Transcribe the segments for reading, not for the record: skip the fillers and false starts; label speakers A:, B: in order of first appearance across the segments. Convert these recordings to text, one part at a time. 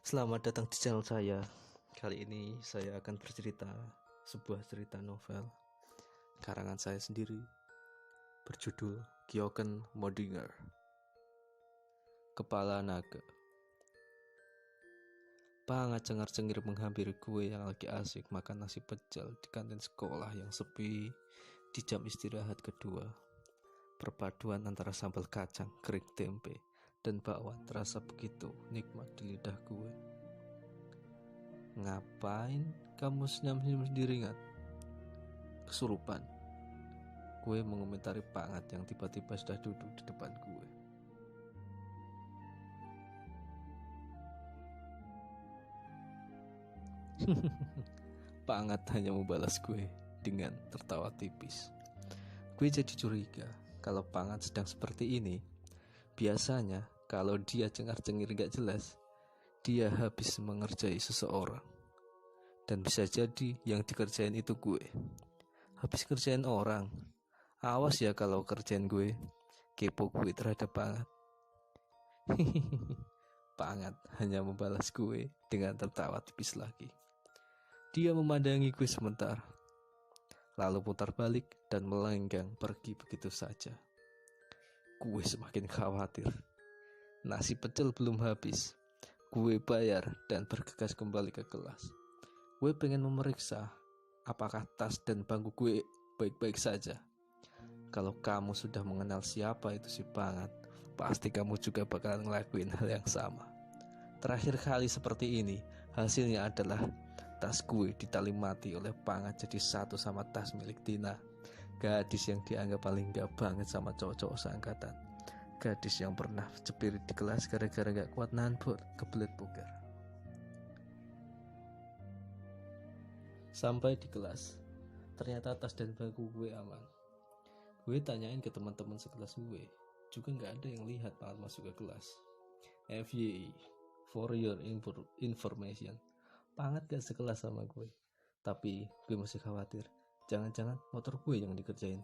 A: Selamat datang di channel saya. Kali ini saya akan bercerita sebuah cerita novel karangan saya sendiri berjudul Kyoken Modinger. Kepala Naga. Pangat cengar-cengir menghampiri gue yang lagi asik makan nasi pecel di kantin sekolah yang sepi di jam istirahat kedua. Perpaduan antara sambal kacang, kering tempe, dan bakwan terasa begitu nikmat di lidah gue. Ngapain kamu senyum-senyum sendiri, Ngat? Kesurupan. Gue mengomentari Pangat yang tiba-tiba sudah duduk di depan gue. Pangat hanya membalas gue dengan tertawa tipis. Gue jadi curiga kalau Pangat sedang seperti ini. Biasanya kalau dia cengar-cengir gak jelas, dia habis mengerjai seseorang. Dan bisa jadi yang dikerjain itu gue. Habis kerjain orang. Awas ya kalau kerjain gue. Kepo gue terhadap Pangat. Pangat hanya membalas gue dengan tertawa tipis lagi. Dia memandangi gue sebentar, lalu putar balik dan melenggang pergi begitu saja. Gue semakin khawatir. Nasi pecel belum habis. Gue bayar dan bergegas kembali ke kelas. Gue pengen memeriksa apakah tas dan bangku gue baik-baik saja. Kalau kamu sudah mengenal siapa itu si Pangat, pasti kamu juga bakalan ngelakuin hal yang sama. Terakhir kali seperti ini, hasilnya adalah tas gue ditali mati oleh Pangat jadi satu sama tas milik Tina, gadis yang dianggap paling gak banget sama cowok-cowok seangkatan. Gadis yang pernah cepirit di kelas gara-gara gak kuat nahan kebelet poker. Sampai di kelas, ternyata tas dan bangku gue aman. Gue tanyain ke teman-teman sekelas gue, juga gak ada yang lihat Pangat masuk ke kelas. FYI, for your information, Pangat gak sekelas sama gue. Tapi gue masih khawatir, jangan-jangan motor gue yang dikerjain.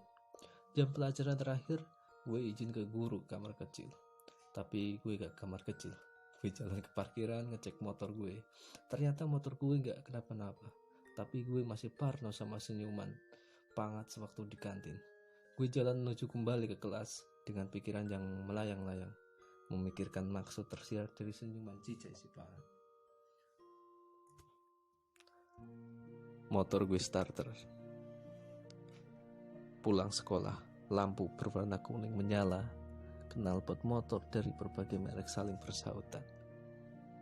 A: Jam pelajaran terakhir, gue izin ke guru kamar kecil. Tapi gue gak kamar kecil. Gue jalan ke parkiran ngecek motor gue. Ternyata motor gue gak kenapa-napa. Tapi gue masih parno sama senyuman Pangat sewaktu di kantin. Gue jalan menuju kembali ke kelas dengan pikiran yang melayang-layang, memikirkan maksud tersirat dari senyuman Cijai si Pangat. Motor gue starter. Pulang sekolah, lampu berwarna kuning menyala. Knalpot motor dari berbagai merek saling bersautan.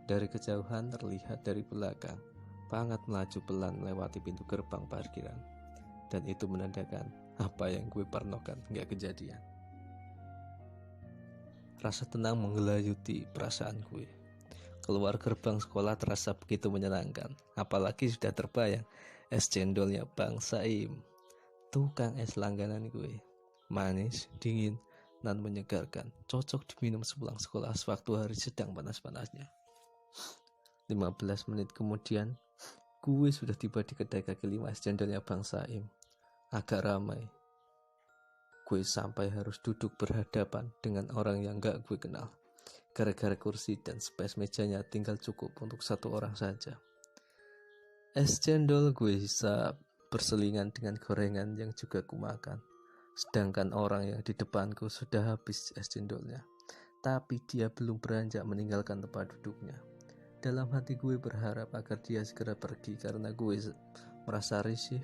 A: Dari kejauhan terlihat dari belakang, Pangat melaju pelan melewati pintu gerbang parkiran. Dan itu menandakan apa yang gue parnokan gak kejadian. Rasa tenang menggelayuti perasaan gue. Keluar gerbang sekolah terasa begitu menyenangkan. Apalagi sudah terbayang es cendolnya Bang Saim, tukang es langganan gue. Manis, dingin, dan menyegarkan. Cocok diminum sepulang sekolah sewaktu hari sedang panas-panasnya. 15 menit kemudian, gue sudah tiba di kedai kaki lima es cendolnya Bang Saim. Agak ramai. Gue sampai harus duduk berhadapan dengan orang yang gak gue kenal. Gara-gara kursi dan space mejanya tinggal cukup untuk satu orang saja. Es cendol gue hisap berselingan dengan gorengan yang juga kumakan. Sedangkan orang yang di depanku sudah habis es cendolnya. Tapi dia belum beranjak meninggalkan tempat duduknya. Dalam hati gue berharap agar dia segera pergi karena gue merasa risih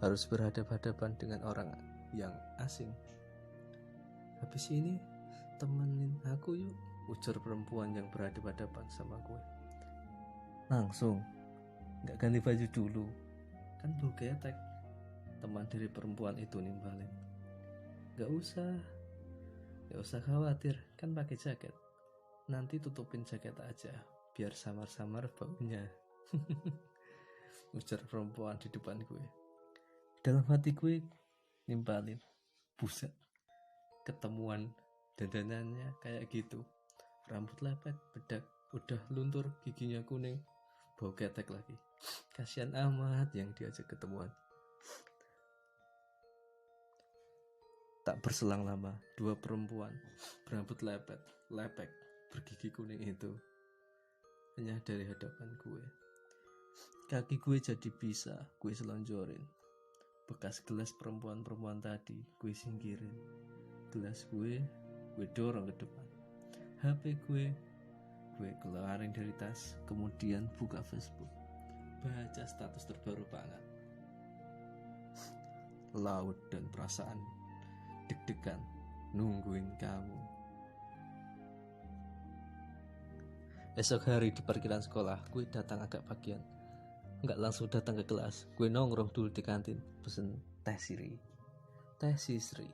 A: harus berhadapan-hadapan dengan orang yang asing. Habis ini temenin aku yuk, ujar perempuan yang berhadapan-hadapan sama gue. Langsung, gak ganti baju dulu, kan bau ketek. Teman dari perempuan itu nimbalin. Gak usah khawatir, kan pakai jaket. Nanti tutupin jaket aja, biar samar-samar baunya. Ujar perempuan di depan gue. Dalam hati gue nimbalin, buset, ketemuan dandanannya kayak gitu. Rambut lepek, bedak, udah luntur, giginya kuning, bau ketek lagi. Kasihan amat yang diajak ketemuan. Tak berselang lama, dua perempuan berambut lepek, bergigi kuning itu hanya dari hadapan gue. Kaki gue jadi bisa gue selonjorin. Bekas gelas perempuan-perempuan tadi gue singkirin. Gelas gue dorong ke depan. HP gue keluarin dari tas, kemudian buka Facebook, baca status terbaru banget. Laut dan perasaan deg-degan nungguin kamu. Esok hari di parkiran sekolah, gue datang agak pagian. Nggak langsung datang ke kelas, gue nongkrong dulu di kantin, pesen teh sisri,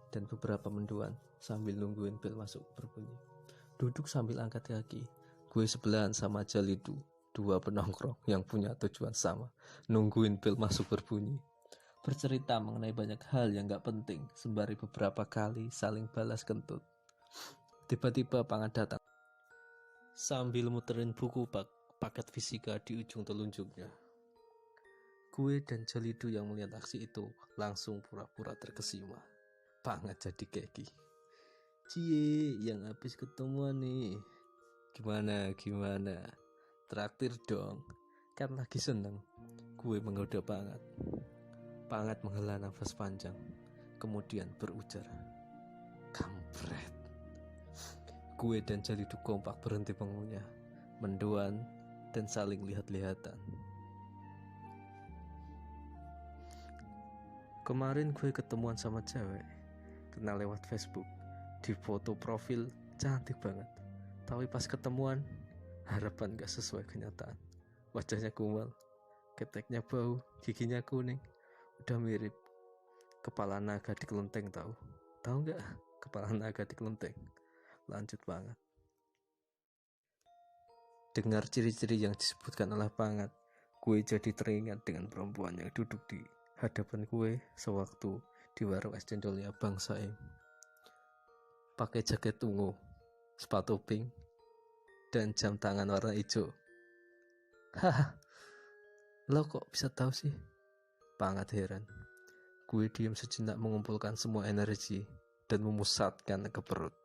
A: dan beberapa mendoan sambil nungguin bel masuk berbunyi. Duduk sambil angkat kaki, gue sebelahan sama Jalidu, dua penongkrong yang punya tujuan sama, nungguin bel masuk berbunyi. Bercerita mengenai banyak hal yang gak penting, sembari beberapa kali saling balas kentut. Tiba-tiba Pangat datang, sambil muterin buku paket fisika di ujung telunjuknya. Gue dan Jalidu yang melihat aksi itu langsung pura-pura terkesima. Pangat jadi keki. Cie, yang habis ketemuan nih. Gimana? Traktir dong. Kan lagi seneng. Gue menggoda Pangat. Pangat menghela nafas panjang, kemudian berujar, kampret. Gue dan Jalidu kompak berhenti mengunyah, mendoan, dan saling lihat-lihatan. Kemarin gue ketemuan sama cewek, kenal lewat Facebook. Di foto profil cantik banget, tapi pas ketemuan harapan gak sesuai kenyataan. Wajahnya kumal, keteknya bau, giginya kuning, udah mirip kepala naga di kelenteng. Tahu nggak kepala naga di kelenteng? Lanjut Pangat. Dengar ciri-ciri yang disebutkan oleh Pangat, gue jadi teringat dengan perempuan yang duduk di hadapan gue sewaktu di warung es cendolnya Bang Saim. Pakai jaket ungu, sepatu pink, dan jam tangan warna hijau. Haha, lo kok bisa tahu sih? Pangat heran. Gue diam sejenak mengumpulkan semua energi dan memusatkan ke perut,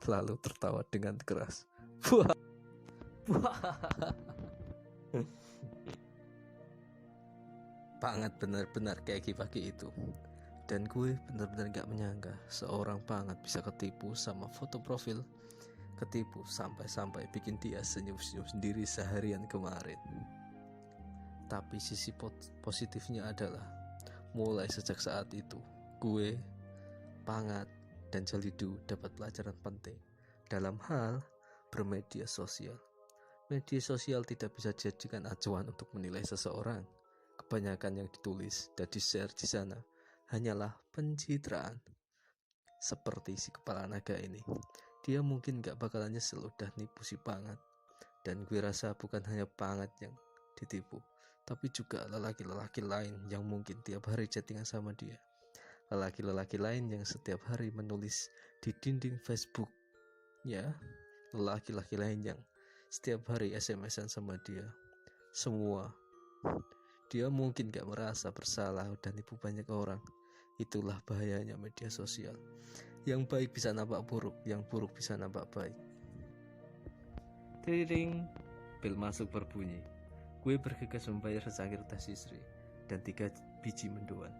A: lalu tertawa dengan keras. Pangat benar-benar kayak pagi itu. Dan gue benar-benar gak menyangka seorang Pangat bisa ketipu sama foto profil. Ketipu sampai-sampai bikin dia senyum-senyum sendiri seharian kemarin. Tapi sisi positifnya adalah mulai sejak saat itu, gue, Pangat, dan Jalidu dapat pelajaran penting dalam hal bermedia sosial. Media sosial tidak bisa dijadikan acuan untuk menilai seseorang. Kebanyakan yang ditulis dan di-share di sana hanyalah pencitraan. Seperti si kepala naga ini, dia mungkin gak bakalan nyesel udah nipu si Pangat. Dan gue rasa bukan hanya Pangat yang ditipu, tapi juga lelaki-lelaki lain yang mungkin tiap hari chattingan sama dia. Lelaki-lelaki lain yang setiap hari menulis di dinding Facebook. Ya, lelaki-laki lain yang setiap hari SMS-an sama dia. Semua. Dia mungkin gak merasa bersalah udah nipu banyak orang. Itulah bahayanya media sosial. Yang baik bisa nampak buruk, yang buruk bisa nampak baik. Tiring, bel masuk berbunyi. Gue bergegas membayar secangkir teh sisri dan 3 biji mendoan.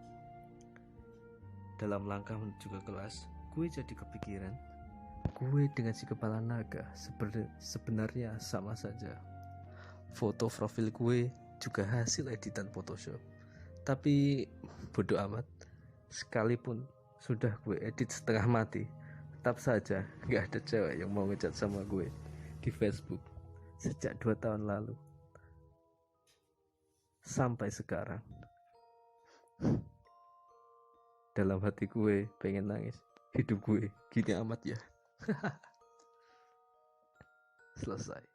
A: Dalam langkah menuju ke kelas, gue jadi kepikiran, gue dengan si kepala naga sebenarnya sama saja. Foto profil gue juga hasil editan Photoshop. Tapi bodoh amat, sekalipun sudah gue edit setengah mati, tetap saja gak ada cewek yang mau ngechat sama gue di Facebook sejak 2 tahun lalu sampai sekarang. Dalam hati gue pengen nangis. Hidup gue gini amat ya. Selesai.